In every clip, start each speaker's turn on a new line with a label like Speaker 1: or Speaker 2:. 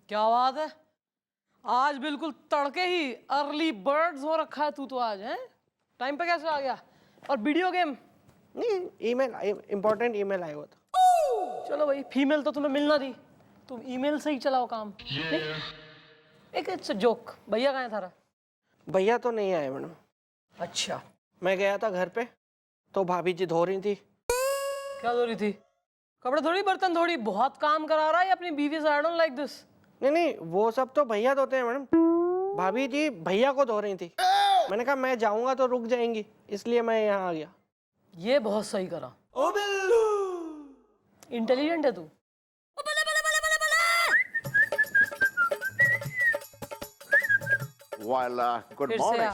Speaker 1: क्या बात है, आज बिल्कुल तड़के ही अर्ली बर्ड्स हो रखा है तू तो आज हैं। टाइम पे कैसे आ गया? और वीडियो गेम?
Speaker 2: नहीं, ईमेल, इम्पोर्टेंट ईमेल आया हुआ था।
Speaker 1: चलो भाई, फीमेल तो तुम्हें मिलना थी, तुम ईमेल से ही चलाओ काम। एक इट्स जोक। भैया कहाँ है थारा?
Speaker 2: भैया तो नहीं आए मैडम।
Speaker 1: अच्छा,
Speaker 2: मैं गया था घर पे तो भाभी जी धो रही थी।
Speaker 1: क्या धो रही थी? कपड़े थोड़ी, बर्तन थोड़ी। बहुत काम करा रहा है अपनी बीवी से। I don't like this.
Speaker 2: नहीं, वो सब तो भैया धोते हैं मैडम। भाभी जी भैया को धो रही थी। मैंने कहा मैं जाऊंगा तो रुक जाएंगी, इसलिए मैं यहाँ आ गया।
Speaker 1: ये बहुत सही करा। ओ बिल्लू, इंटेलिजेंट है तू।
Speaker 3: Well, good
Speaker 1: फिर से
Speaker 3: morning.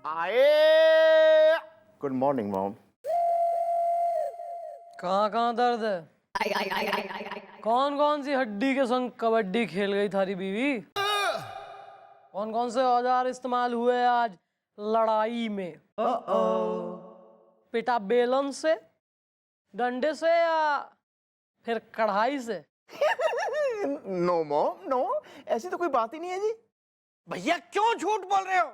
Speaker 3: आए। Good morning, Mom.
Speaker 1: कहाँ दर्द है? कौन कौन सी हड्डी के संग कबड्डी खेल गई थारी बीवी? कौन कौन से औजार इस्तेमाल हुए आज लड़ाई में? पिटा बेलन से, डंडे से, या फिर कढ़ाई से?
Speaker 3: No, Mom, no. ऐसी तो कोई बात ही नहीं है जी।
Speaker 2: भैया क्यों झूठ बोल रहे हो?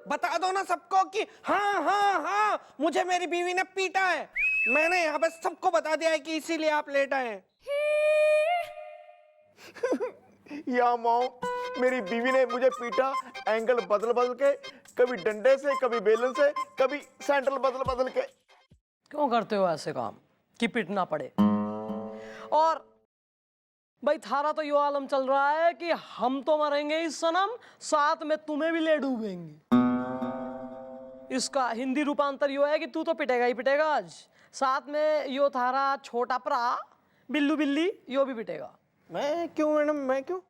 Speaker 2: बता दो ना सबको कि हाँ हाँ हाँ मुझे मेरी बीवी ने पीटा है। मैंने यहाँ पे सबको बता दिया है कि इसीलिए आप लेट आए हैं।
Speaker 3: या मॉम, मेरी बीवी ने मुझे पीटा एंगल बदल बदल के, कभी डंडे से, कभी बेलन से, कभी सैंडल बदल बदल के।
Speaker 1: क्यों करते हो ऐसे काम कि पिटना पड़े? और भाई थारा तो यो आलम चल रहा है कि हम तो मरेंगे इस सनम, साथ में तुम्हें भी ले डूबेंगे। इसका हिंदी रूपांतर यो है कि तू तो पिटेगा ही पिटेगा आज, साथ में यो थारा छोटा भरा बिल्लू बिल्ली यो भी पिटेगा।
Speaker 2: मैं क्यों मैडम, मैं क्यों?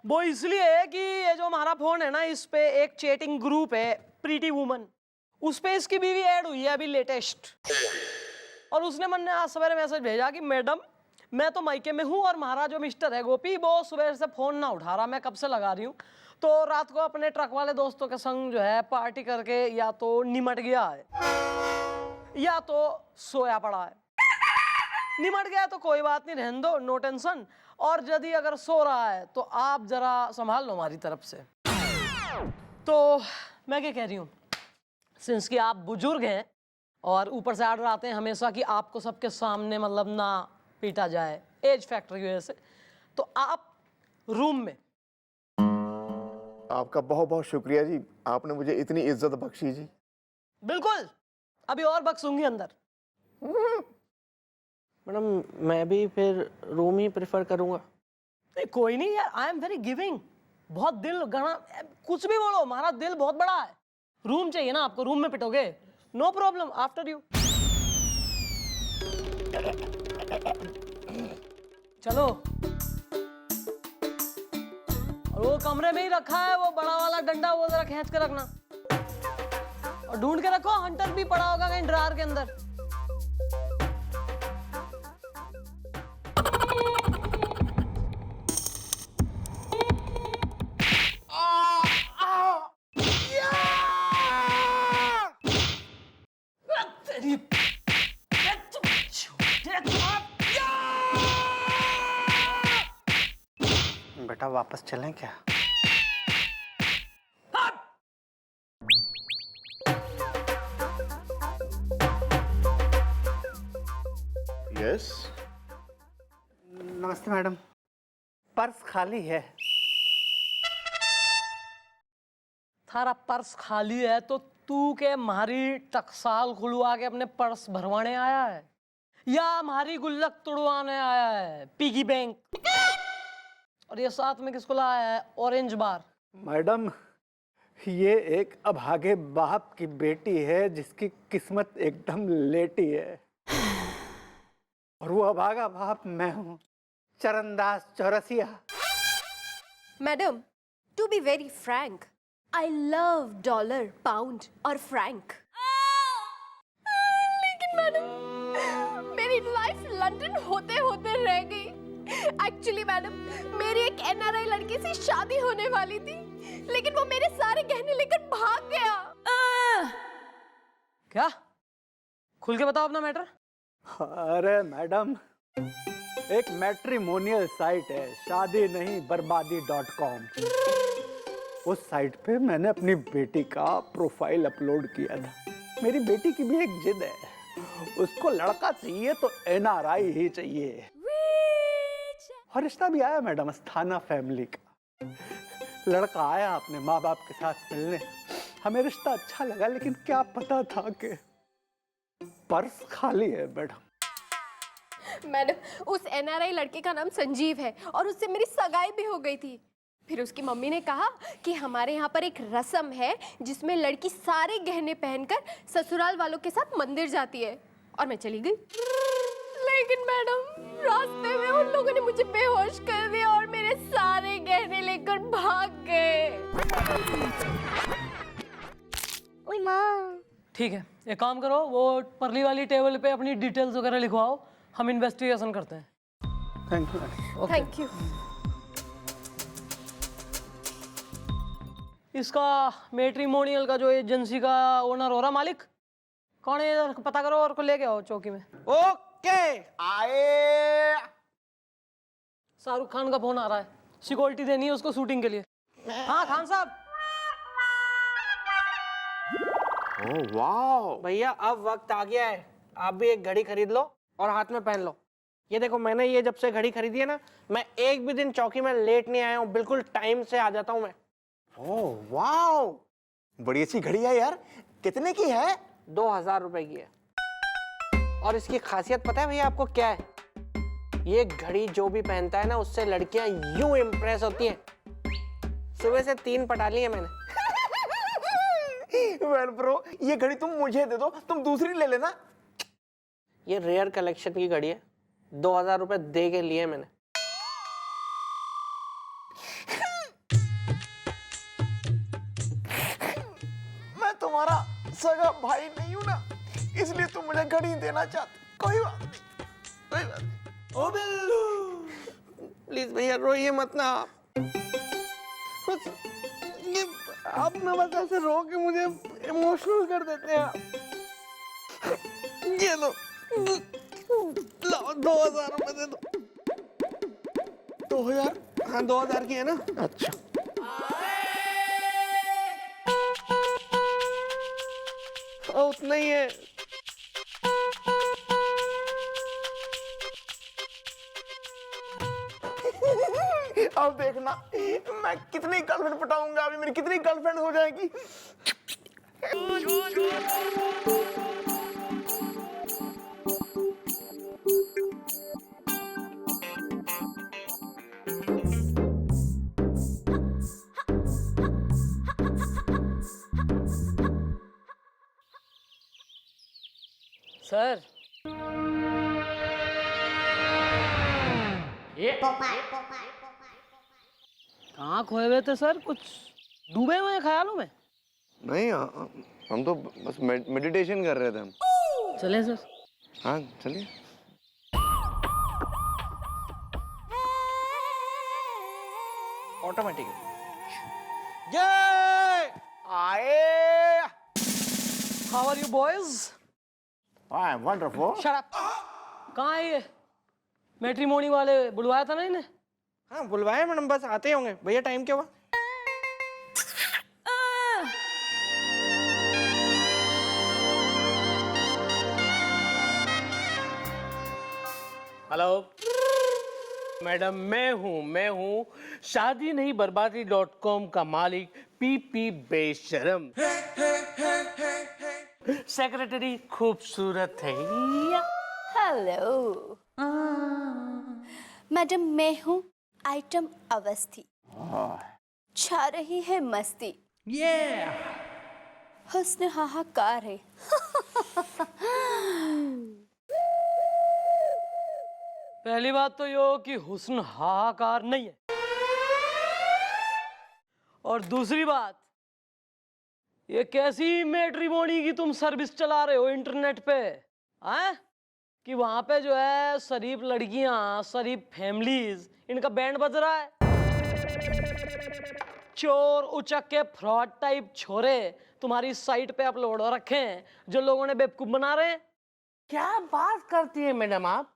Speaker 1: वो इसलिए कि ये जो हमारा फोन है ना, इस पे एक चैटिंग ग्रुप है प्रीटी वुमन, उस पे इसकी बीवी ऐड हुई है अभी लेटेस्ट। और उसने मन ने आज सवेरे मैसेज भेजा कि मैडम मैं तो मायके में हूँ और हमारा जो मिस्टर है गोपी वो सुबह से फोन ना उठा रहा, मैं कब से लगा रही हूँ, तो रात को अपने ट्रक वाले दोस्तों के संग जो है पार्टी करके या तो निमट गया है या तो सोया पड़ा है। निमट गया तो कोई बात नहीं, रहने दो, नो टेंशन। और यदि अगर सो रहा है तो आप जरा संभाल लो हमारी तरफ से। तो मैं क्या कह रही हूँ, सिंस कि आप बुजुर्ग हैं और ऊपर से आर्डर आते हैं हमेशा कि आपको सबके सामने मतलब ना पीटा जाए एज फैक्टर की वजह से, तो आप रूम में।
Speaker 3: आपका बहुत बहुत शुक्रिया जी, आपने मुझे इतनी इज्जत बख्शी जी।
Speaker 1: बिल्कुल, अभी और बख्शूंगी अंदर।
Speaker 2: मैडम मैं भी फिर रूम ही प्रेफर करूंगा।
Speaker 1: नहीं कोई नहीं यार, आई एम वेरी गिविंग। बहुत दिल गणा, कुछ भी बोलो, हमारा दिल बहुत बड़ा है। रूम चाहिए ना आपको, रूम में पिटोगे, नो प्रॉब्लम, आफ्टर यू। चलो, और वो कमरे में ही रखा है वो बड़ा वाला डंडा, वो जरा खींच के रखना और ढूंढ के रखो, हंटर भी पड़ा होगा कहीं ड्रार के अंदर।
Speaker 2: बेटा वापस चलें क्या?
Speaker 3: यस।
Speaker 2: नमस्ते मैडम, पर्स खाली है।
Speaker 1: थारा पर्स खाली है तो तू के हमारी टकसाल खुलवा के अपने पर्स भरवाने आया है या हमारी गुल्लक तोड़वाने आया है, पिगी बैंक? और ये साथ में किसको लाया है, ऑरेंज बार?
Speaker 4: मैडम ये एक अभागे बाप की बेटी है जिसकी किस्मत एकदम लेटी है, और वो अभागा बाप मैं हूँ, Charandas Chaurasia.
Speaker 5: Madam, to be very frank, I love dollar, pound और फ्रैंक। लेकिन मैडम मेरी लाइफ लंदन होते होते रह गई। एक्चुअली मैडम मेरी एक एनआरआई लड़की से शादी होने वाली थी, लेकिन वो मेरे सारे गहने लेकर भाग गया।
Speaker 1: क्या? खुल के बताओ अपना मैटर।
Speaker 4: अरे मैडम, एक मैट्रिमोनियल साइट है शादी नहीं बर्बादी.com। उस साइट पे मैंने अपनी बेटी का प्रोफाइल अपलोड किया था। मेरी बेटी की भी एक जिद है, उसको लड़का चाहिए तो NRI ही चाहिए। और रिश्ता भी आया मैडम, अस्थाना फैमिली का। लड़का आया अपने माँ बाप के साथ मिलने, हमें रिश्ता अच्छा लगा, लेकिन क्या पता था कि पर्स खाली है मैडम।
Speaker 5: मैडम, उस NRI लड़के का नाम संजीव है और उससे मेरी सगाई भी हो गई थी। फिर उसकी मम्मी ने कहा कि हमारे यहाँ पर एक रस्म है जिसमें लड़की सारे गहने पहनकर ससुराल वालों के साथ मंदिर जाती है, और मैं चली गई। लेकिन मैडम, रास्ते में उन लोगों ने मुझे बेहोश कर दिया और मेरे सारे गहने लेकर भाग गए। ओए माँ।
Speaker 1: ठीक है, एक काम करो, वो परली वाली टेबल पे अपनी डिटेल्स वगैरह लिखवाओ, हम इन्वेस्टिगेशन करते हैं।
Speaker 4: Thank you madam.
Speaker 5: Thank you.
Speaker 1: इसका मैट्रिमोनियल का जो एजेंसी का ओनर हो रहा मालिक कौन है, पता करो और को लेके आओ चौकी में।
Speaker 2: ओके।
Speaker 3: आए।
Speaker 1: शाहरुख खान का फोन आ रहा है, सिक्योरिटी देनी है उसको शूटिंग के लिए। हाँ खान साहब।
Speaker 3: Oh wow.
Speaker 2: भैया अब वक्त आ गया है, आप भी एक घड़ी खरीद लो और हाथ में पहन लो। ये देखो, मैंने ये जब से घड़ी खरीदी है ना, मैं एक भी दिन चौकी में लेट नहीं आया हूँ, बिल्कुल टाइम से आ जाता हूँ मैं।
Speaker 3: ओह वाओ, बड़ी अच्छी घड़ी है यार। कितने की है?
Speaker 2: 2000 रुपए की है। और इसकी खासियत पता है भैया आपको क्या है? ये घड़ी जो भी पहनता है ना, उससे लड़कियां यूं इम्प्रेस होती हैं। सुबह से 3 पटा ली है मैंने।
Speaker 3: वेल ब्रो, ये घड़ी तुम मुझे दे दो, तुम दूसरी ले लेना।
Speaker 2: ये रेयर कलेक्शन की घड़ी है, 2000 रुपए दे के लिए मैंने।
Speaker 3: मैं तुम्हारा सगा भाई नहीं हूं ना, इसलिए तुम मुझे घड़ी देना चाहते। कोई बात नहीं, कोई बात नहीं।
Speaker 2: ओ बिल्लू, प्लीज भैया रोइए मत ना आप। बस ये आप ना बस ऐसे रो के मुझे इमोशनल कर देते हैं आप। ये लो, लो 2000 रुपए दे दो।
Speaker 3: 2000?
Speaker 2: हाँ 2000 की है ना।
Speaker 3: अच्छा।
Speaker 2: उतना ही है।
Speaker 3: अब देखना मैं कितनी गर्लफ्रेंड पटाऊंगा, अभी मेरी कितनी गर्लफ्रेंड हो जाएगी।
Speaker 1: सर ये कहाँ खोए हुए थे सर, कुछ डूबे हुए हैं ख्यालों में?
Speaker 6: नहीं, हम तो बस मेडिटेशन कर रहे थे हम।
Speaker 1: चले सर।
Speaker 6: हाँ चलिए।
Speaker 2: ऑटोमेटिक। जय
Speaker 3: आए।
Speaker 1: How are you boys?
Speaker 3: I am wonderful.
Speaker 1: Shut up. कहाँ है ये? मैट्रिमोनी वाले बुलवाया था ना इन्हें?
Speaker 2: हाँ बुलवाए मैडम, बस आते होंगे। भैया टाइम क्या हुआ?
Speaker 7: हेलो मैडम, मैं हूँ शादी नहीं बर्बादी.com का मालिक पीपी बेशरम। सेक्रेटरी खूबसूरत है।
Speaker 5: हेलो मैडम, मैं हूँ आइटम अवस्थी। छा रही है मस्ती, हुस्न हाहाकार है।
Speaker 1: पहली बात तो यो कि हुस्न हाहाकार नहीं है, और दूसरी बात ये कैसी मैट्रिमोनी की तुम सर्विस चला रहे हो इंटरनेट पे, हैं? कि वहां पे जो है शरीफ लड़कियां, शरीफ फैमिलीज, इनका बैंड बज रहा है। चोर उचक के फ्रॉड टाइप छोरे तुम्हारी साइट पे अपलोड हो रखे हैं जो लोगों ने बेवकूफ बना रहे हैं।
Speaker 7: क्या बात करती है मैडम आप?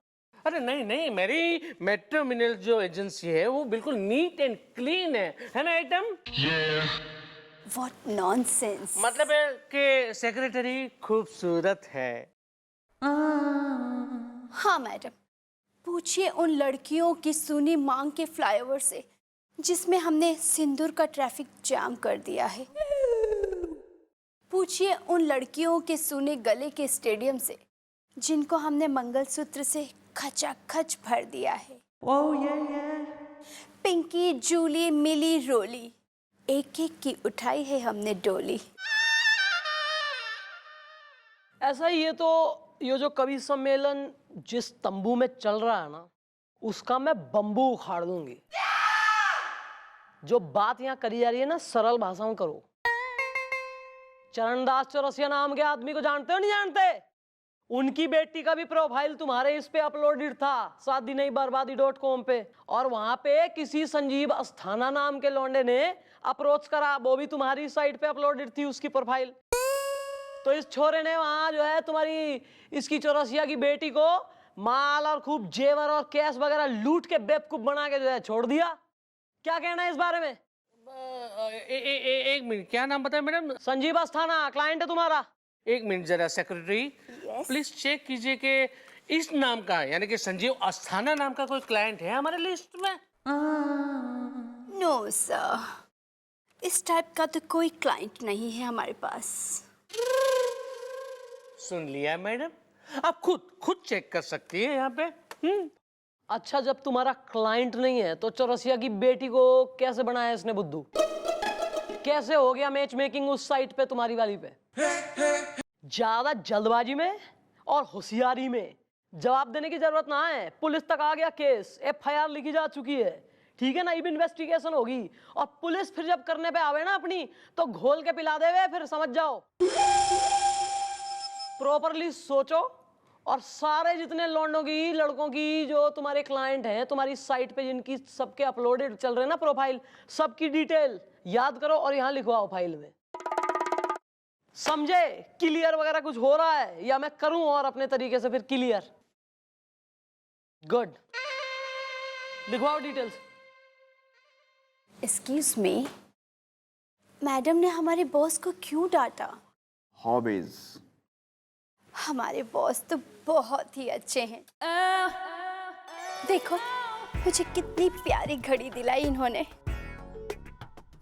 Speaker 7: अरे नहीं नहीं, मेरी मेट्रोमिनल जो एजेंसी है वो बिल्कुल नीट एंड क्लीन है ना आइटम?
Speaker 8: What nonsense!
Speaker 7: मतलब है कि सेक्रेटरी खूबसूरत है।
Speaker 8: हाँ मैडम, पूछिए उन लड़कियों की सुनी मांग के फ्लाईओवर से जिसमें हमने सिंदूर का ट्रैफिक जाम कर दिया है। पूछिए उन लड़कियों के सुने गले के स्टेडियम से जिनको हमने मंगलसूत्र से खचाखच भर दिया है। पिंकी, जूली, मिली, रोली, एक एक की उठाई है हमने डोली।
Speaker 1: ऐसा ही ये जो कवि सम्मेलन जिस तंबू में चल रहा है ना, उसका मैं बम्बू उखाड़ दूंगी। जो बात यहाँ करी जा रही है ना, सरल भाषा में करो। चरणदास चौरसिया नाम के आदमी को जानते हो नहीं जानते? उनकी बेटी का भी प्रोफाइल तुम्हारे इस पे अपलोडेड था, शादी नहीं बर्बादी.com पे, और वहां पे किसी संजीव अस्थाना नाम के लौंडे ने अप्रोच करा, वो भी तुम्हारी साइट पे अपलोडेड थी उसकी प्रोफाइल। तो इस छोरे ने वहां जो है तुम्हारी इसकी चौरसिया की बेटी को माल और खूब जेवर और कैश वगैरह लूट के बेवकूफ बना के जो है छोड़ दिया। क्या कहना है इस बारे में?
Speaker 7: एक मिनट, क्या नाम बताया मैडम?
Speaker 1: संजीव अस्थाना क्लाइंट है तुम्हारा।
Speaker 7: एक मिनट जरा सेक्रेटरी, प्लीज चेक कीजिए कि इस नाम का यानी कि संजीव अस्थाना नाम का कोई क्लाइंट है हमारे लिस्ट में?
Speaker 8: नो सर, इस टाइप का तो कोई क्लाइंट नहीं है हमारे पास।
Speaker 7: सुन लिया मैडम, आप खुद चेक कर सकती है यहाँ पे।
Speaker 1: अच्छा, जब तुम्हारा क्लाइंट नहीं है तो चौरसिया की बेटी को कैसे बनाया इसने बुद्धू? कैसे हो गया मैच मेकिंग उस साइट पे तुम्हारी वाली पे? ज्यादा जल्दबाजी में और होशियारी में जवाब देने की जरूरत ना है। पुलिस तक आ गया केस, FIR लिखी जा चुकी है, ठीक है ना? अब इन्वेस्टिगेशन होगी और पुलिस फिर जब करने पे आवे ना अपनी, तो घोल के पिला देवे, फिर समझ जाओ। प्रॉपरली सोचो और सारे जितने लौंडों की लड़कों की जो तुम्हारे क्लाइंट हैं तुम्हारी साइट पे, जिनकी सबके अपलोडेड चल रहे हैं ना प्रोफाइल, सबकी डिटेल याद करो और यहाँ लिखवाओ फाइल में। समझे? क्लियर वगैरह कुछ हो रहा है या मैं करूं और अपने तरीके से फिर क्लियर? गुड, लिखवाओ डिटेल्स।
Speaker 8: एक्सक्यूज मी, मैडम ने हमारे बॉस को क्यों डांटा?
Speaker 3: हॉबीज।
Speaker 8: हमारे बॉस तो बहुत ही अच्छे हैं। देखो मुझे कितनी प्यारी घड़ी दिलाई इन्होंने,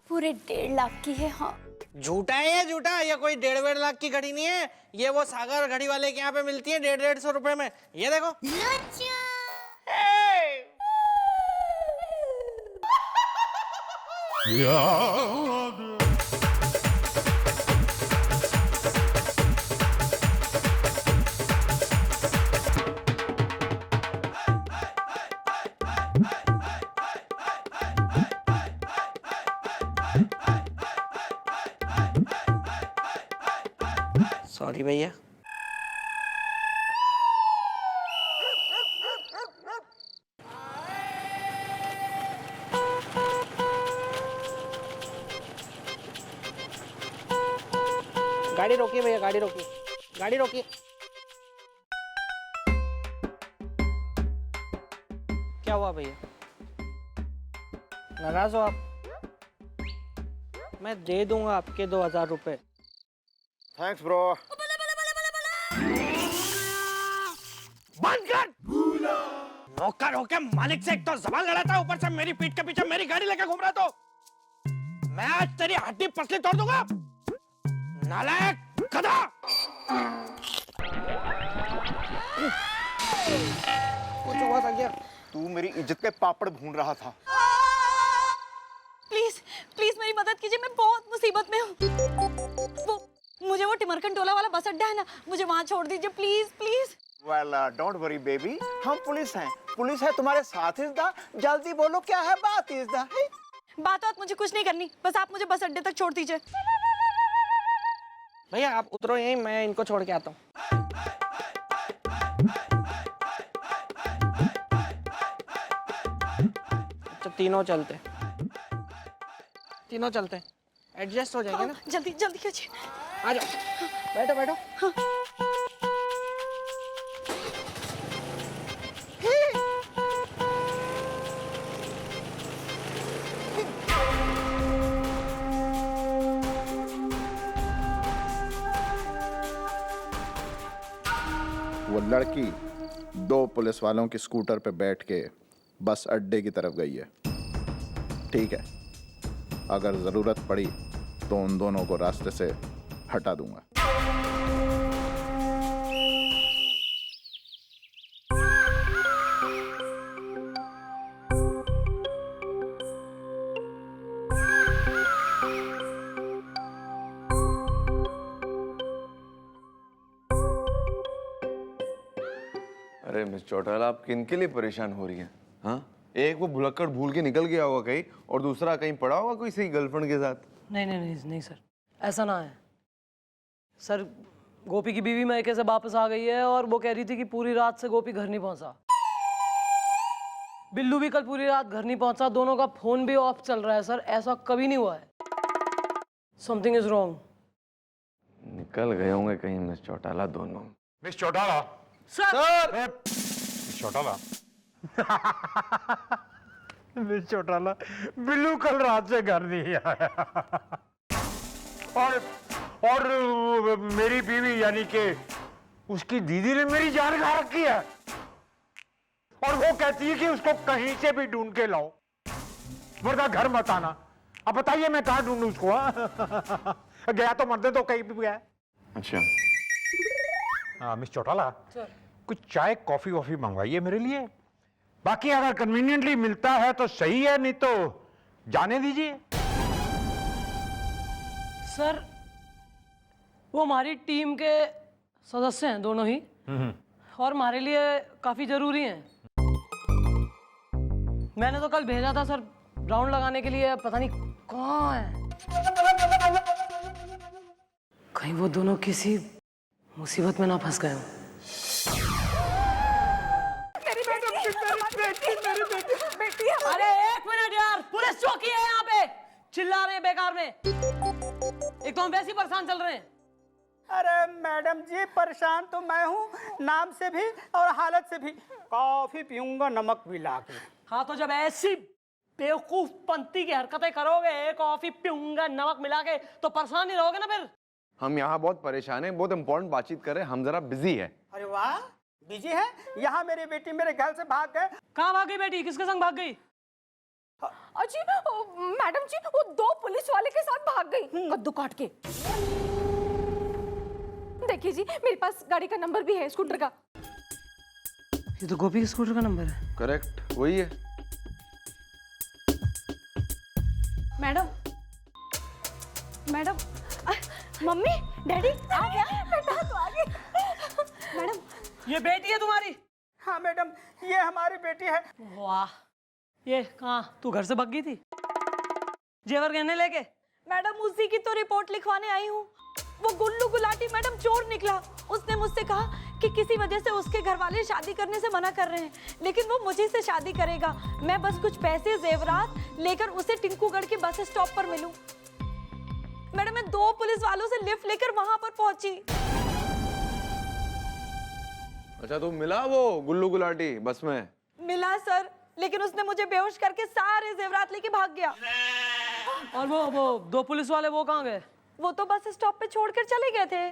Speaker 8: पूरे 1.5 लाख की है। हाँ,
Speaker 2: झूठा है ये, झूठा। ये कोई 1.5 लाख की घड़ी नहीं है, ये वो सागर घड़ी वाले के यहाँ पे मिलती है 150 रुपए में। ये देखो। सॉरी भैया। गाड़ी रोकिए भैया, गाड़ी रोकिए, गाड़ी रोकिए। क्या हुआ भैया, नाराज हो आप? मैं दे दूंगा आपके 2000 रुपए।
Speaker 3: Thanks bro.
Speaker 2: बंद कर। नौकर होके मालिक से एक तो जबान लड़ाता, ऊपर से मेरी पीठ के पीछे मेरी गाड़ी लेकर घूम रहा। तो मैं आज तेरी हड्डी पसली तोड़ दूंगा, नालायक गधा। कुछ हुआ था क्या?
Speaker 3: तू मेरी इज्जत के पापड़ भून रहा था।
Speaker 8: प्लीज प्लीज मेरी मदद कीजिए, मैं बहुत मुसीबत में हूँ। मुझे वो टिमरकन टोला वाला बस अड्डा है ना, मुझे वहाँ छोड़ दीजिए please please.
Speaker 3: Well, don't worry baby, हम पुलिस हैं, पुलिस है तुम्हारे साथ। इस दा जल्दी बोलो क्या है बात? इस दा
Speaker 8: बात मुझे कुछ नहीं करनी, बस आप मुझे बस अड्डे तक छोड़ दीजिए।
Speaker 2: भैया आप उतरो यहीं, मैं इनको छोड़ के आता हूँ। तो तीनों चलते। तीनों चलते हैं, एडजस्ट हो जाएंगे ना।
Speaker 8: जल्दी जल्दी कीजिए।
Speaker 2: आ जाओ, बैठो बैठो।
Speaker 9: वो लड़की 2 पुलिस वालों की स्कूटर पे बैठ के बस अड्डे की तरफ गई है। ठीक है, अगर ज़रूरत पड़ी तो उन दोनों को रास्ते से हटा दूंगा।
Speaker 6: अरे मिस चौटाला, आप किनके लिए परेशान हो रही हैं? हाँ, एक वो भुलक्कड़ भूल के निकल गया होगा कहीं, और दूसरा कहीं पड़ा होगा कोई सी गर्लफ्रेंड के साथ।
Speaker 1: नहीं नहीं नहीं नहीं सर, ऐसा ना है सर। गोपी की बीवी मैके से वापस आ गई है और वो कह रही थी कि पूरी रात से गोपी घर नहीं पहुंचा। बिल्लू भी कल पूरी रात घर नहीं पहुंचा, दोनों का फोन भी ऑफ चल रहा है सर। ऐसा कभी नहीं हुआ है। Something is wrong.
Speaker 6: निकल गए होंगे कहीं मिस चौटाला दोनों।
Speaker 10: Miss Chautala,
Speaker 1: sir
Speaker 10: miss Chautala, miss Chautala, Billu कल रात से घर नहीं आया। और मेरी बीवी यानी कि उसकी दीदी ने मेरी जान खा रखी है, और वो कहती है कि उसको कहीं से भी ढूंढ के लाओ, वरना घर मत आना। अब बताइए मैं कहाँ ढूंढूं उसको? हाँ? गया तो मरने तो कहीं भी गया।
Speaker 6: अच्छा,
Speaker 10: हाँ मिस चौटाला, कुछ चाय कॉफी वॉफी मंगवाइए मेरे लिए। बाकी अगर कन्वीनियंटली मिलता है तो सही है, नहीं तो जाने दीजिए।
Speaker 1: सर वो हमारी टीम के सदस्य हैं दोनों ही, और हमारे लिए काफी जरूरी हैं। मैंने तो कल भेजा था सर राउंड लगाने के लिए, पता नहीं कहाँ है। कहीं वो दोनों किसी मुसीबत में ना फंस गए हों। अरे एक मिनट यार, पुलिस चौकी है यहाँ पे, चिल्ला रहे हैं बेकार में। एक तो हम वैसे ही परेशान चल रहे हैं।
Speaker 4: अरे मैडम जी, परेशान तो मैं हूँ, नाम से भी और हालत से भी। कॉफी पीऊंगा नमक मिला के।
Speaker 1: हाँ तो जब ऐसी बेवकूफ पंथी की हरकतें करोगे, कॉफी पीऊंगा नमक मिला के, तो परेशान ही रहोगे ना फिर।
Speaker 6: हम यहाँ बहुत परेशान हैं, बहुत इंपॉर्टेंट बातचीत कर रहे हैं, हम जरा बिजी है।
Speaker 4: अरे वाह, बिजी है? यहाँ मेरी बेटी मेरे घर से भाग गए।
Speaker 1: कहाँ भाग गई बेटी? किसके संग भाग गई?
Speaker 5: अजी मैडम जी, वो 2 पुलिस वाले के साथ भाग गई कद्दू काट के। देखिए जी, मेरे पास गाड़ी का नंबर भी है, स्कूटर का।
Speaker 1: ये तो गोपी के स्कूटर का नंबर है।
Speaker 6: करेक्ट, वही है।
Speaker 8: मैडम, मैडम, मम्मी, डैडी आ गया। बेटा तो आ गई। मैडम,
Speaker 1: ये बेटी है तुम्हारी?
Speaker 4: हाँ मैडम, ये हमारी बेटी है।
Speaker 1: वाह, ये कहाँ, तू घर से भाग गई थी जेवर गहने लेके?
Speaker 8: मैडम उसी की तो रिपोर्ट लिखवाने आई हूँ। वो गुल्लू गुलाटी मैडम चोर निकला। उसने मुझसे कहा कि किसी वजह से उसके घर वाले शादी करने से मना कर रहे हैं, लेकिन वो मुझे से शादी करेगा। मैं बस कुछ पैसे जेवरात लेकर उसे टिंकूगढ़ के बस स्टॉप पर मिलूं। मैडम मैं 2 पुलिस वालों से लिफ्ट लेकर वहां पर पहुंची।
Speaker 6: अच्छा, तो मिला वो गुल्लू गुलाटी बस में?
Speaker 8: मिला सर, लेकिन उसने मुझे बेहोश करके सारे जेवरात लेके भाग गया।
Speaker 1: और वो 2 पुलिस वाले वो कहाँ गए?
Speaker 8: वो तो बस स्टॉप पे छोड़कर चले गए थे।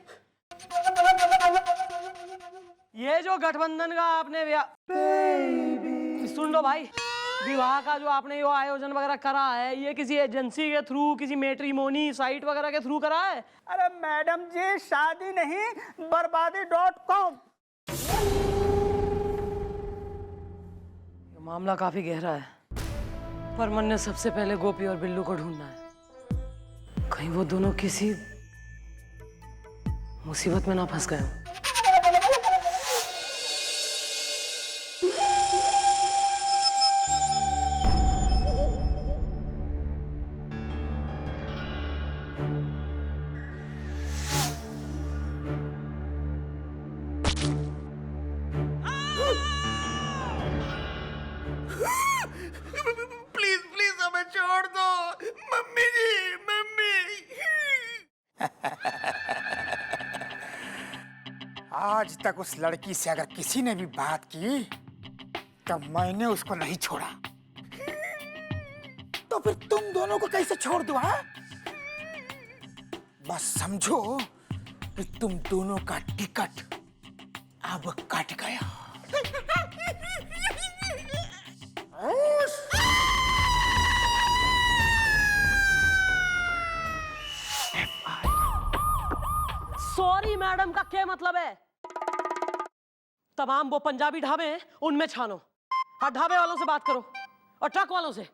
Speaker 1: ये जो गठबंधन का आपने सुन लो भाई, विवाह का जो आपने ये आयोजन वगैरह करा है, ये किसी एजेंसी के थ्रू, किसी मैट्रिमोनी साइट वगैरह के थ्रू करा है?
Speaker 4: अरे मैडम जी, शादी नहीं, बर्बादी.com।
Speaker 1: मामला काफी गहरा है, पर मन ने सबसे पहले गोपी और बिल्लू को ढूंढना है। कहीं वो दोनों किसी मुसीबत में ना फंस गए हों।
Speaker 3: प्लीज प्लीज हमें छोड़ दो, मम्मी जी।
Speaker 11: आज तक उस लड़की से अगर किसी ने भी बात की तो मैंने उसको नहीं छोड़ा। तो फिर तुम दोनों को कैसे छोड़ दूं? हाँ? बस समझो कि तुम दोनों का टिकट अब कट गया।
Speaker 1: सॉरी मैडम का क्या मतलब है? तमाम वो पंजाबी ढाबे हैं उनमें छानो, और ढाबे वालों से बात करो, और ट्रक वालों से।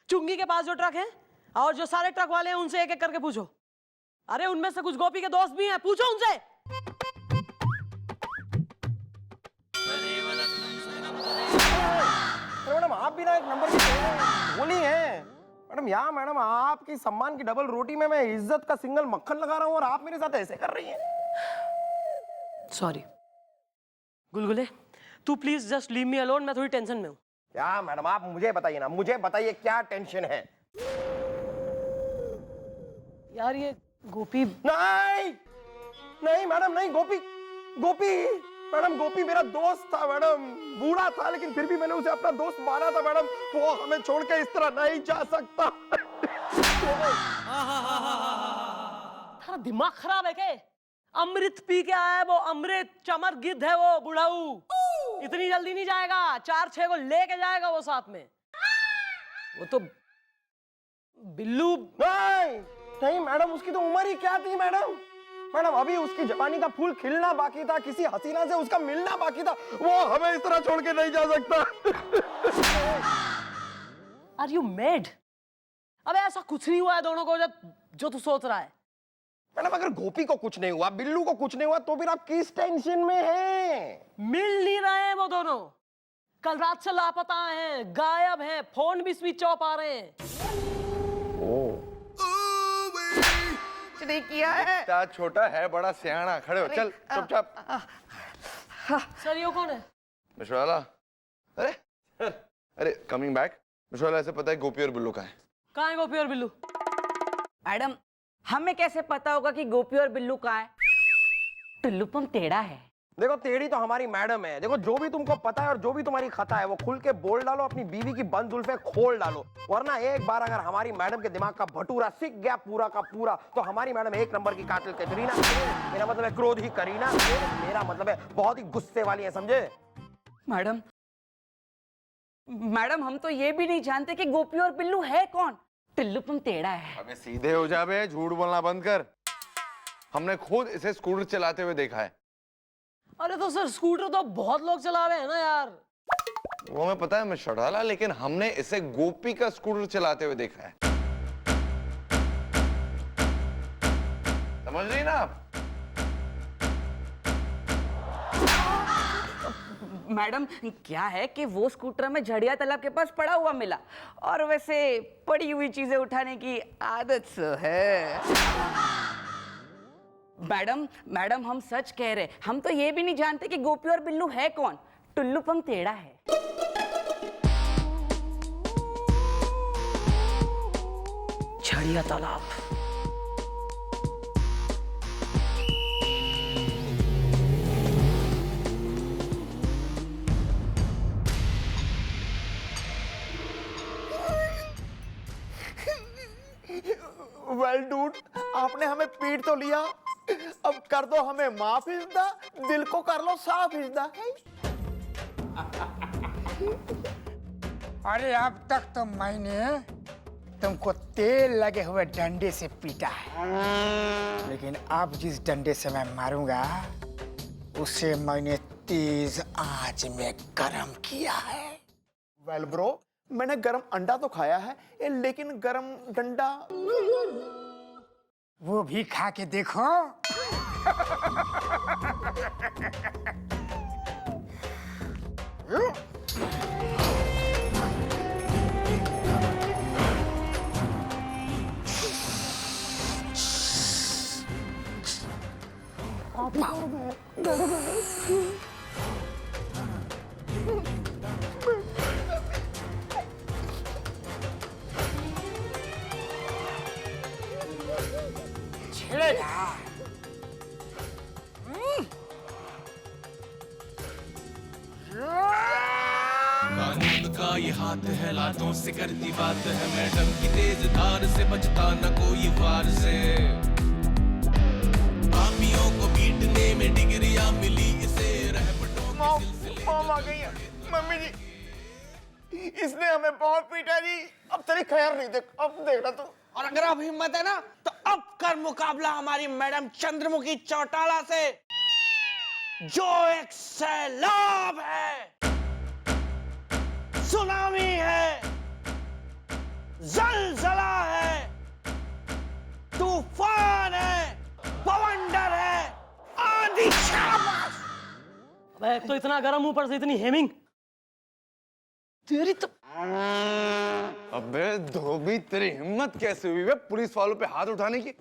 Speaker 1: चुंगी के पास जो ट्रक है और जो सारे ट्रक वाले हैं उनसे एक एक करके पूछो। अरे उनमें से कुछ गोपी के दोस्त भी हैं, पूछो उनसे।
Speaker 2: मैडम आप भी ना एक नंबर की बोली है। मैडम यहाँ मैडम आपकी सम्मान की डबल रोटी में मैं इज्जत का सिंगल मक्खन लगा रहा हूँ और आप मेरे साथ ऐसे कर रही हैं।
Speaker 1: सॉरी गुलगुले, तू please just leave me alone, मैं थोड़ी टेंशन में हूँ।
Speaker 2: क्या मैडम आप मुझे बताइए ना, मुझे बताइए क्या टेंशन है?
Speaker 1: यार ये गोपी।
Speaker 2: नहीं नहीं मैडम नहीं, गोपी गोपी मैडम गोपी मेरा दोस्त था मैडम, बूढ़ा था लेकिन फिर भी मैंने उसे अपना दोस्त माना था मैडम। वो हमें छोड़ के इस तरह नहीं जा सकता।
Speaker 1: थारा दिमाग खराब है क्या? अमृत पी के आया है वो, अमृत चमर गिद्ध है वो बुढ़ाऊ। इतनी जल्दी नहीं जाएगा, 4-6 को लेके जाएगा वो साथ में। वो तो बिल्लू।
Speaker 2: नहीं नहीं मैडम, उसकी तो उम्र ही क्या थी मैडम? मैडम अभी उसकी जवानी का फूल खिलना बाकी था, किसी हसीना से उसका मिलना बाकी था। वो हमें इस तरह छोड़ के नहीं जा सकता।
Speaker 1: Are you mad? अबे ऐसा कुछ नहीं हुआ है दोनों को जो तू सोच रहा है।
Speaker 2: मैडम अगर गोपी को कुछ नहीं हुआ, बिल्लू को कुछ नहीं हुआ, तो फिर आप किस टेंशन में हैं?
Speaker 1: मिल नहीं रहे हैं वो दोनों, कल रात से लापता हैं, गायब हैं, फोन भी स्विच ऑफ आ रहे हैं।
Speaker 2: नहीं किया है।
Speaker 6: इतना छोटा है बड़ा सियाना, खड़े हो, चल चुपचाप।
Speaker 1: सर ये कौन है?
Speaker 6: मिश्राला। अरे अरे कमिंग बैक। मिश्राला ऐसे पता है गोपी और बिल्लू कहाँ है
Speaker 1: गोपी और बिल्लू?
Speaker 12: मैडम हमें कैसे पता होगा कि गोपी और बिल्लू कहाँ है? टुल्लुपम टेढ़ा है।
Speaker 2: देखो टेढ़ी तो हमारी मैडम है। देखो जो भी तुमको पता है और जो भी तुम्हारी खता है वो खुल के बोल डालो, अपनी बीवी की बंद जुल्फे खोल डालो, वरना एक बार अगर हमारी मैडम के दिमाग का भटूरा सिक गया पूरा का पूरा, तो हमारी मैडम एक नंबर की कातिल कैटरीना, मेरा मतलब है क्रोध ही करीना, मेरा मतलब है बहुत ही गुस्से वाली है, समझे?
Speaker 12: मैडम हम तो ये भी नहीं जानते कि गोपी और बिल्लू है कौन। टुल्लुपम टेढ़ा है।
Speaker 6: हमें सीधे हो जा बे, झूठ बोलना बंद कर। हमने खुद इसे स्कूटर चलाते हुए देखा है।
Speaker 1: अरे तो सर स्कूटर तो बहुत लोग चला रहे हैं ना यार।
Speaker 6: वो हमें पता है मैं शर्टाला, लेकिन हमने इसे गोपी का स्कूटर चलाते हुए देखा है। समझ रही ना आप?
Speaker 12: मैडम क्या है कि वो स्कूटर में झड़िया तालाब के पास पड़ा हुआ मिला, और वैसे पड़ी हुई चीजें उठाने की आदत सो है। मैडम हम सच कह रहे, हम तो ये भी नहीं जानते कि गोपी और बिल्लू है कौन। टुल्लुपम टेढ़ा है।
Speaker 1: झड़िया तालाब।
Speaker 3: वेल डूड, आपने हमें पीट तो लिया, अब कर दो हमें माफ इज्दा, दिल को कर लो साफ इज्दा।
Speaker 11: अरे अब तक तो मैंने तुमको तेल लगे हुए डंडे से पीटा है, लेकिन अब जिस डंडे से मैं मारूंगा उसे मैंने तेज आंच में गरम किया है।
Speaker 3: वेल ब्रो, मैंने गरम अंडा तो खाया है, लेकिन गरम डंडा
Speaker 11: वो भी खा के देखो।
Speaker 13: दांतों से करती बात है मैडम की तेज धार से बचता न कोई वार से पापियों को पीटने में डिग्रियां मिली इसे रहमतों के सिलसिले
Speaker 3: मॉम आ गई है। मम्मी जी इसने हमें बहुत पीटा जी, अब तेरी खैर नहीं, देख अब देखना तू।
Speaker 2: और अगर अब हिम्मत है ना तो अब कर मुकाबला हमारी मैडम चंद्रमुखी चौटाला से, जो एक सैलाब है, सुनामी है, जलजला है, तूफान है, बवंडर है, आंधी शाबाश।
Speaker 1: अबे एक तो इतना गर्म, ऊपर से इतनी हेमिंग, तेरी तो।
Speaker 6: अबे धोबी तेरी हिम्मत कैसे हुई बे पुलिस वालों पे हाथ उठाने की?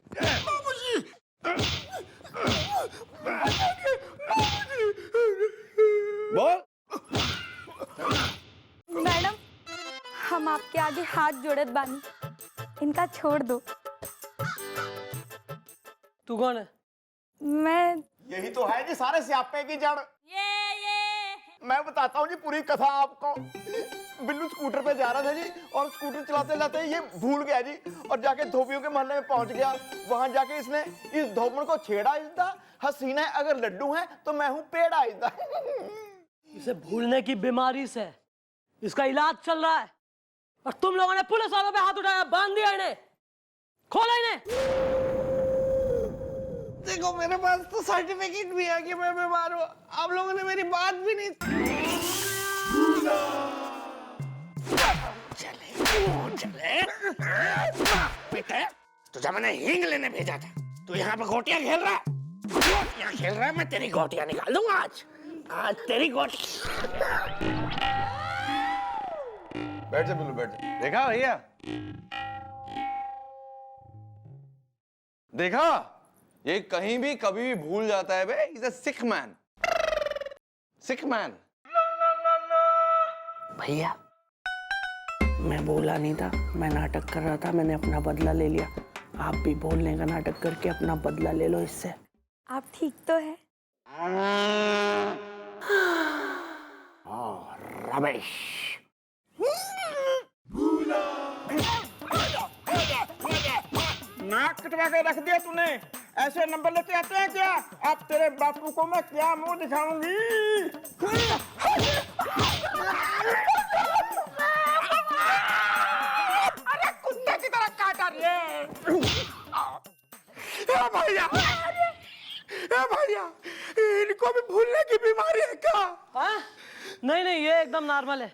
Speaker 6: बोल।
Speaker 8: मैडम हम आपके आगे हाथ जोड़त बानी, इनका छोड़ दो।
Speaker 1: तू कौन है?
Speaker 8: मैं
Speaker 3: यही तो है जी सारे स्यापे की जड़। मैं बताता हूँ जी पूरी कथा आपको। बिल्लू स्कूटर पे जा रहा था जी, और स्कूटर चलाते चलाते ये भूल गया जी, और जाके धोबियों के मोहल्ले में पहुंच गया। वहां जाके इसने इस धोबन को छेड़ा, इसदा हसीना है अगर लड्डू है तो मैं हूँ पेड़ा इसदा।
Speaker 1: इसे भूलने की बीमारी से इसका इलाज चल रहा है, और तुम लोगों ने पुलिस वालों पे हाथ उठाया, बांध दिया इन्हें, खोला इन्हें।
Speaker 2: देखो मेरे पास तो सर्टिफिकेट भी है कि मैं बीमार हूँ, आप लोगों ने मेरी बात भी नहीं। चले बेटे, तुझे मैंने हींग लेने भेजा था, तू यहाँ पे गोटियां खेल रहा है, गोटियां खेल रहा है, मैं तेरी गोटियां निकाल दूंगा आज तेरी गोटी।
Speaker 6: बैठ जा बिल्लू, बैठ जा। देखा भैया, देखा ये कहीं भी कभी भी भूल जाता है बे। Is a sick man, sick man.
Speaker 2: भैया मैं बोला नहीं था, मैं नाटक कर रहा था, मैंने अपना बदला ले लिया। आप भी बोलने का नाटक करके अपना बदला ले लो इससे।
Speaker 8: आप ठीक तो है?
Speaker 2: रमेश नाक कटवा के रख दिया तूने, ऐसे नंबर लेते आते हैं क्या? अब तेरे बापू को मैं क्या मुंह दिखाऊंगी? अरे कुत्ते की तरह काटा रे। भैया, भैया इनको भी भूलने की बीमारी है क्या?
Speaker 1: हाँ? नहीं नहीं, ये एकदम नॉर्मल है।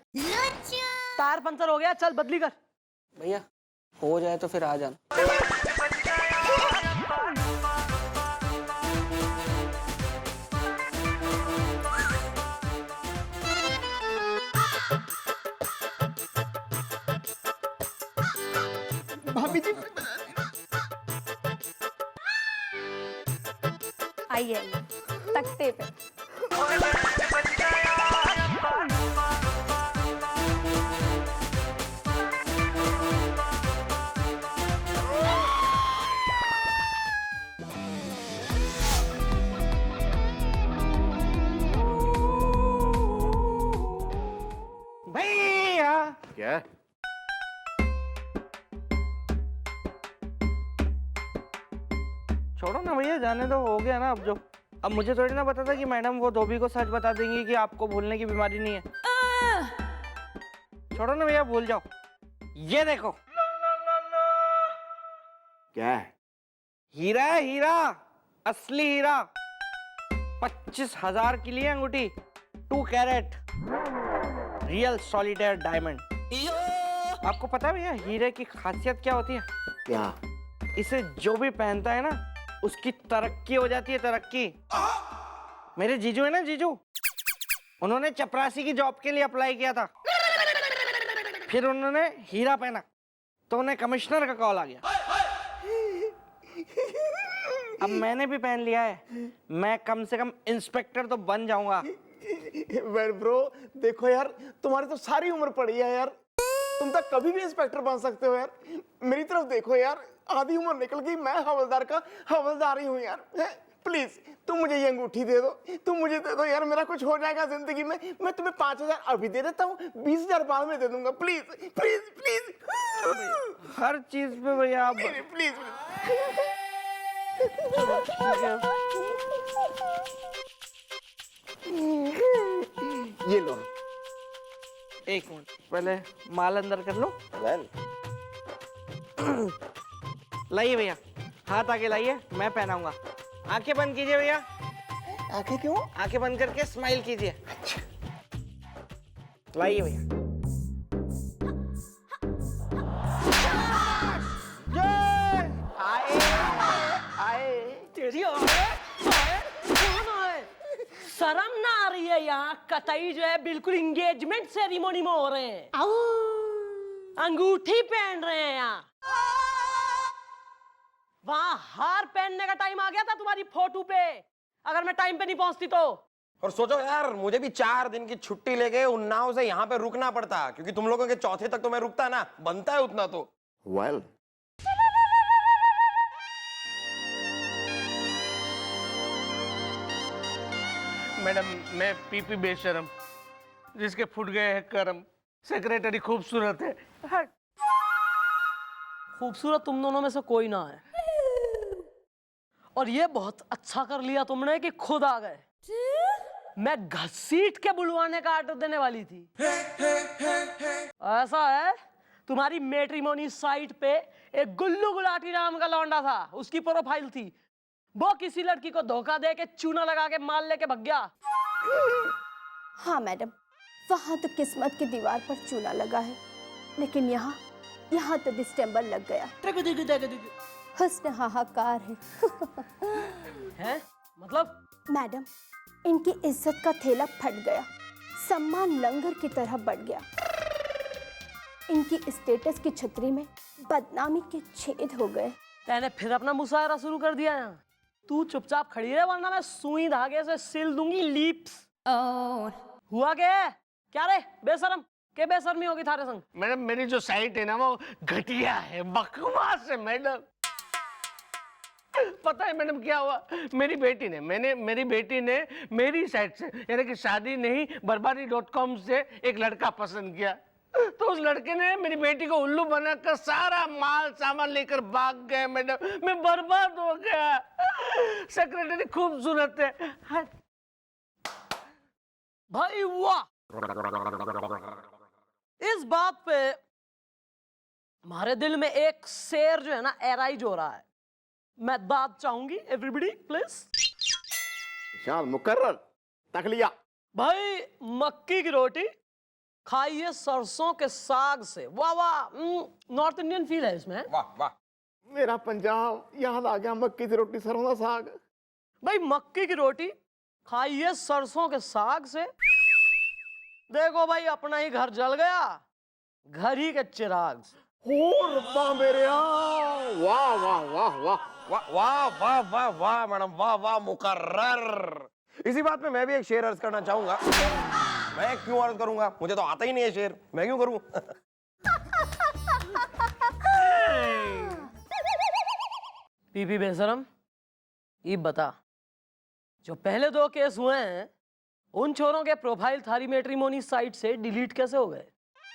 Speaker 1: टायर पंचर हो गया, चल बदली कर।
Speaker 2: भैया हो जाए तो फिर आ जाना।
Speaker 3: भाभी जी
Speaker 8: आइए तख्ते पे।
Speaker 2: भैया
Speaker 9: क्या?
Speaker 2: छोड़ो ना भैया, जाने दो, हो गया ना अब जो। अब मुझे थोड़ी ना पता था कि मैडम वो धोबी को सच बता देंगी कि आपको भूलने की बीमारी नहीं है। छोड़ो ना भैया, भूल जाओ। ये देखो
Speaker 3: क्या है?
Speaker 2: हीरा है, हीरा, असली हीरा। 25,000 की लिए अंगूठी, 2 कैरेट रियल सॉलिडेयर डायमंड। आपको पता है भैया हीरे की खासियत क्या होती है?
Speaker 3: क्या?
Speaker 2: इसे जो भी पहनता है ना उसकी तरक्की हो जाती है, तरक्की। मेरे जीजू है ना, जीजू, उन्होंने चपरासी की जॉब के लिए अप्लाई किया था, फिर उन्होंने हीरा पहना तो उन्हें कमिश्नर का कॉल आ गया। अब मैंने भी पहन लिया है, मैं कम से कम इंस्पेक्टर तो बन जाऊंगा।
Speaker 3: वेल ब्रो, देखो यार तुम्हारी तो सारी उम्र पड़ी है यार, तुम तो कभी भी इंस्पेक्टर बन सकते हो यार। मेरी तरफ देखो यार, आधी उम्र निकल गई, मैं हवलदार का हवलदार ही हूँ यार। प्लीज तुम मुझे ये अंगूठी दे दो, तुम मुझे दे दो यार, मेरा कुछ हो जाएगा जिंदगी में। मैं तुम्हें 5,000 अभी दे देता हूँ, 20,000 बाद में दे दूंगा। Please please please.
Speaker 2: हर चीज पे भैया आप
Speaker 3: प्लीज। ये लो।
Speaker 2: एक मिनट, पहले माल अंदर कर लो। लाइए भैया, हाथ आगे लाइए, मैं पहनाऊंगा। आंखें बंद कीजिए भैया।
Speaker 3: आंखें क्यों?
Speaker 2: आंखें बंद करके स्माइल कीजिए। लाइए भैया।
Speaker 1: तेरी कौन आए? शर्म ना आ रही है यहाँ? कतई जो है बिल्कुल इंगेजमेंट सेरेमनी में हो रहे हैं, अंगूठी पहन रहे हैं यहाँ। वहां हार पहनने का टाइम आ गया था तुम्हारी फोटो पे, अगर मैं टाइम पे नहीं पहुंचती तो।
Speaker 14: और सोचो यार, मुझे भी 4 दिन की छुट्टी लेके उन्नाव से यहाँ पे रुकना पड़ता, क्योंकि तुम लोगों के चौथे तक तो मैं रुकता ना, बनता है उतना तो।
Speaker 3: वेल
Speaker 7: मैडम, मैं पीपी बेशरम, जिसके फुट गए हैं करम, सेक्रेटरी खूबसूरत है। हट।
Speaker 1: खूबसूरत तुम दोनों में से कोई ना है, और ये बहुत अच्छा कर लिया तुमने कि खुद आ गए। मैं घसीट के बुलवाने का आर्डर देने वाली थी। ऐसा है, तुम्हारी मैट्रिमोनी साइट पे एक गुल्लू गुलाटी नाम का लौंडा था, उसकी प्रोफाइल थी। वो किसी लड़की को धोखा दे के चूना लगा के माल लेके भग गया।
Speaker 5: हाँ मैडम, वहाँ तो किस्मत की दीवार पर चूना लगा है, लेकिन यहाँ तो डिस्टेंबर लग गया। हुस्न हाहाकार
Speaker 1: है मतलब?
Speaker 5: मैडम, इनकी इज्जत का थैला फट गया, सम्मान लंगर की तरह बढ़ गया। इनकी स्टेटस की छतरी में बदनामी के छेद हो गए।
Speaker 1: मैंने फिर अपना मुशायरा शुरू कर दिया यहाँ। तू चुपचाप खड़ी रहे, वरना मैं सुई धागे से सिल दूंगी लिप्स। हुआ क्या रे बेशरम, के बेशर्मी होगी थारे संग?
Speaker 7: मैडम, मेरी जो साइट है ना वो घटिया है, बकवास है मैडम। पता है मैडम क्या हुआ? मेरी बेटी ने मेरी साइट से, यानी कि शादी नहीं बर्बादी.com से एक लड़का पसंद किया। तो उस लड़के ने मेरी बेटी को उल्लू बनाकर सारा माल सामान लेकर भाग गए मैडम। मैं बर्बाद हो गया। सेक्रेटरी खूबसूरत है।
Speaker 1: भाई वाह, इस बात पे हमारे दिल में एक शेर जो है ना एराइज हो रहा है। मैं बात चाहूंगी, एवरीबडी प्लीज।
Speaker 3: शाल मुकर्रर तकलिया।
Speaker 1: भाई मक्की की रोटी खाइए सरसों के साग से। वाह वाह, नॉर्थ इंडियन फील है इसमें।
Speaker 14: वाह वाह,
Speaker 3: मेरा पंजाब याद आ गया, मक्की की रोटी सरसों का साग।
Speaker 1: भाई मक्की की रोटी खाइए सरसों के साग से। देखो भाई, अपना ही घर जल गया, घर ही के चिराग से।
Speaker 3: रब्बा मेरे, वाह वाह वाह वाह
Speaker 14: वाह वाह वाह वाह वाह मैडम, वाह वाह मुकर्रर। इसी बात पे मैं भी एक शेर अर्ज करना चाहूंगा। मैं क्यों अर्ज करूंगा, मुझे तो आता ही नहीं है शेर, मैं क्यों करूं?
Speaker 1: पीपी बेशरम, ये बता, जो पहले 2 केस हुए हैं, उन छोरों के प्रोफाइल थारी मैट्रिमोनी साइट से डिलीट कैसे हो गए?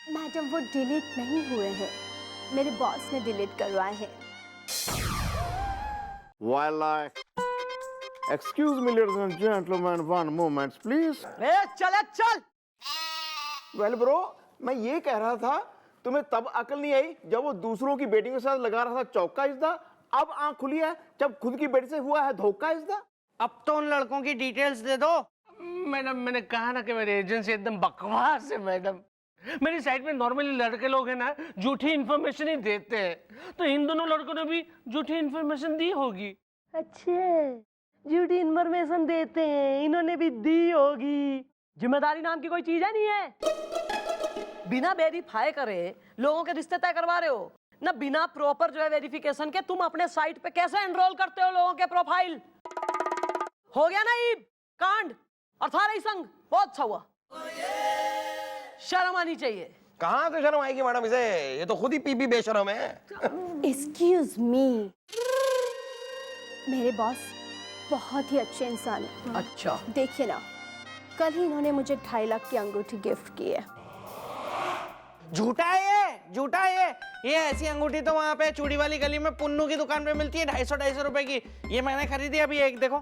Speaker 5: मैडम, वो डिलीट नहीं हुए हैं, मेरे बॉस ने डिलीट करवाए हैं।
Speaker 3: Excuse me, ladies and gentlemen, one moment, please.
Speaker 1: चल।
Speaker 3: Well, bro, मैं ये कह रहा था, तुम्हें तब अकल नहीं आई जब वो दूसरों की बेटी के साथ लगा रहा था चौका इज्दा। अब आंख खुली है जब खुद की बेटी से हुआ है धोखा इज्दा।
Speaker 2: अब तो उन लड़कों की डिटेल्स दे दो।
Speaker 7: मैडम, मैंने कहा ना कि मेरी एजेंसी एकदम बकवास है मैडम। मेरी साइट में नॉर्मली लड़के लोग हैं ना, झूठी इन्फॉर्मेशन ही देते हैं, तो इन दोनों लड़कों ने भी झूठी इन्फॉर्मेशन दी होगी।
Speaker 1: अच्छा, झूठी इन्फॉर्मेशन देते हैं, इन्होंने भी दी होगी। जिम्मेदारी नाम की कोई चीज है नहीं है। बिना वेरीफाई करे लोगों के रिश्ते तय करवा रहे हो ना, बिना प्रॉपर जो है वेरिफिकेशन के तुम अपने साइट पे कैसे एनरोल करते हो लोगों के प्रोफाइल? हो गया ना ये कांड, और थारा ही संग बहुत अच्छा हुआ। शर्म आनी चाहिए।
Speaker 14: कहाँ से शर्म आएगी मैडम इसे, ये तो खुद ही पीपी बेशरम है।
Speaker 5: एक्सक्यूज मी, मेरे बॉस, बहुत ही अच्छे इंसान है।
Speaker 1: अच्छा।
Speaker 5: देखिए ना, कल ही इन्होंने मुझे 2.5 लाख की अंगूठी गिफ्ट की है।
Speaker 2: झूठा है ये, झूठा है ये ऐसी अंगूठी तो वहाँ पे चूड़ी वाली गली में पुन्नू की दुकान पे मिलती है 250 रुपए की। ये मैंने खरीदी अभी एक, देखो।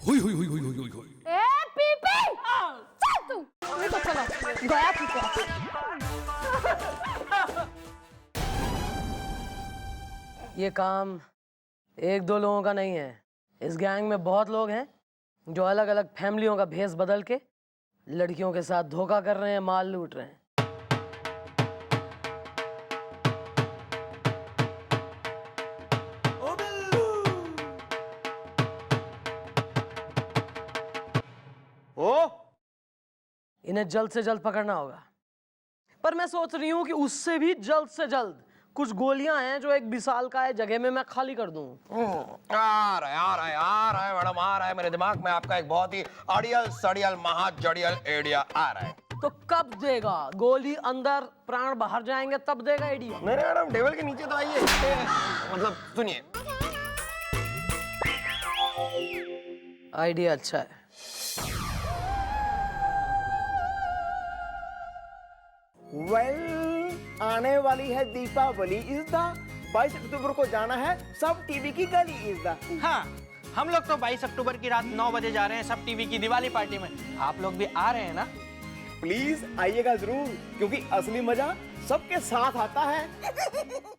Speaker 13: हुई हुई हुई हुई हुई हुई हुई।
Speaker 5: ए पीपी, चल तू। नहीं तो चलो, गया ठीक है।
Speaker 1: ये काम एक दो लोगों का नहीं है, इस गैंग में बहुत लोग हैं जो अलग अलग फैमिलियों का भेष बदल के लड़कियों के साथ धोखा कर रहे हैं, माल लूट रहे हैं। इन्हें जल्द से जल्द पकड़ना होगा, पर मैं सोच रही हूँ कि उससे भी जल्द से जल्द कुछ गोलियां हैं जो एक विशाल का है जगह में मैं खाली कर दूं।
Speaker 14: आ रहा है मैडम, आ रहा है मेरे दिमाग में आपका एक बहुत ही अड़ियल सड़ियल महाजड़ियल आइडिया आ रहा है।
Speaker 1: तो कब देगा? गोली अंदर प्राण बाहर जाएंगे तब देगा आइडिया।
Speaker 14: नहीं मैडम, टेबल के नीचे तो आइए, मतलब सुनिए।
Speaker 1: आइडिया अच्छा है।
Speaker 3: आने वाली है दीपावली इस दा 22 अक्टूबर को जाना है सब टीवी की गली इस दा।
Speaker 2: हाँ, हम लोग तो 22 अक्टूबर की रात 9 बजे जा रहे हैं सब टीवी की दिवाली पार्टी में। आप लोग भी आ रहे हैं ना?
Speaker 3: प्लीज आइएगा जरूर, क्योंकि असली मजा सबके साथ आता है।